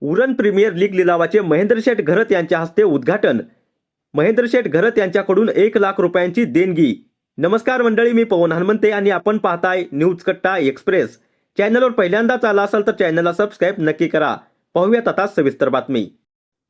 Uran premier league लिलावाचे Mahendra शेठ घरत यांच्या हस्ते उद्घाटन। महेंद्र शेठ घरत यांच्याकडून 1 लाख रुपयांची देणगी। नमस्कार मंडळी, मी पवन हनुमंते आणि आपण पाहताय न्यूज कट्टा एक्सप्रेस। चॅनलवर पहिल्यांदाच आला असाल तर चॅनलला सबस्क्राइब नक्की करा। पाहूयात आता सविस्तर बातमी।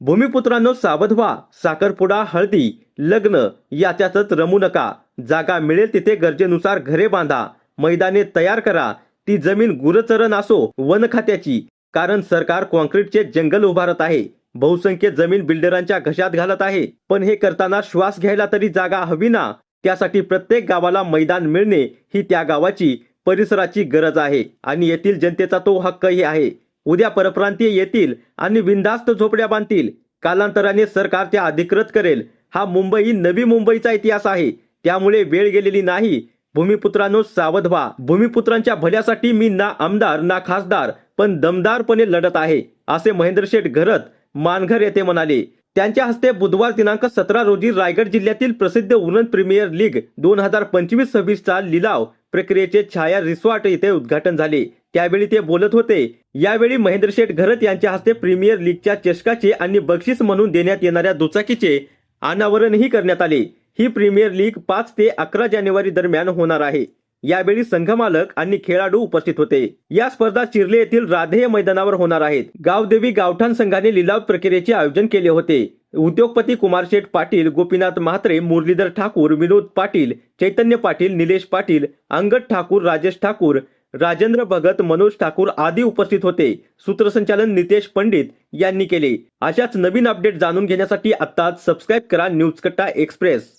भूमिपुत्रांनो सावध व्हा, साखरपुडा हळदी लग्न याच्यातच रमू नका। जागा मिळेल तिथे गरजेनुसार घरे बांधा, मैदाने तयार करा। ती जमीन गुरचरण असो वन खात्याची, कारण सरकार कॉन्क्रीटचे जंगल उभारत आहे। बहुसंख्य जमीन बिल्डरांच्या घशात घालत आहे, पण हे करताना श्वास घ्यायला तरी जागा हवी ना। त्यासाठी प्रत्येक गावाला मैदान मिळणे ही त्या गावाची परिसराची गरज आहे आणि येथील जनतेचा तो हक्कही आहे। उद्या परप्रांतीय येतील आणि बिनधास्त झोपड्या बांधतील, कालांतराने सरकार त्या अधिकृत करेल। हा मुंबई नवी मुंबईचा इतिहास आहे, त्यामुळे वेळ गेलेली नाही। भूमिपुत्रांनो सावध व्हा। भूमिपुत्रांच्या भल्यासाठी मी ना आमदार ना खासदार, पण दमदारपणे लढत आहे, असे महेंद्र शेठ घरत मानघर येथे म्हणाले। त्यांच्या हस्ते बुधवार दिनांक 17 रोजी रायगड जिल्ह्यातील प्रसिद्ध उरण प्रीमियर लीग 2025-26 चा लिलाव प्रक्रियेचे छाया रिसॉर्ट येथे उद्घाटन झाले, त्यावेळी ते बोलत होते। यावेळी महेंद्र शेठ घरत यांच्या हस्ते प्रीमियर लीगच्या चषकाचे आणि बक्षीस म्हणून देण्यात येणाऱ्या दुचाकीचे अनावरणही करण्यात आले। ही प्रीमियर लीग 5 ते 11 जानेवारी दरम्यान होणार आहे। यावेळी संघमालक आणि खेळाडू उपस्थित होते। या स्पर्धा चिर्ले येथील राधेय मैदानावर होणार आहेत। गावदेवी गावठाण संघाने लिलाव प्रक्रियेचे आयोजन केले होते। उद्योगपती कुमारशेठ पाटील, गोपीनाथ म्हात्रे, मुरलीधर ठाकूर, विनोद पाटील, चैतन्य पाटील, निलेश पाटील, अंगद ठाकूर, राजेश ठाकूर, राजेंद्र भगत, मनोज ठाकूर आदी उपस्थित होते। सूत्रसंचालन नितेश पंडित यांनी केले। अशाच नवीन अपडेट जाणून घेण्यासाठी आत्ताच सबस्क्राइब करा न्यूज कट्टा एक्सप्रेस।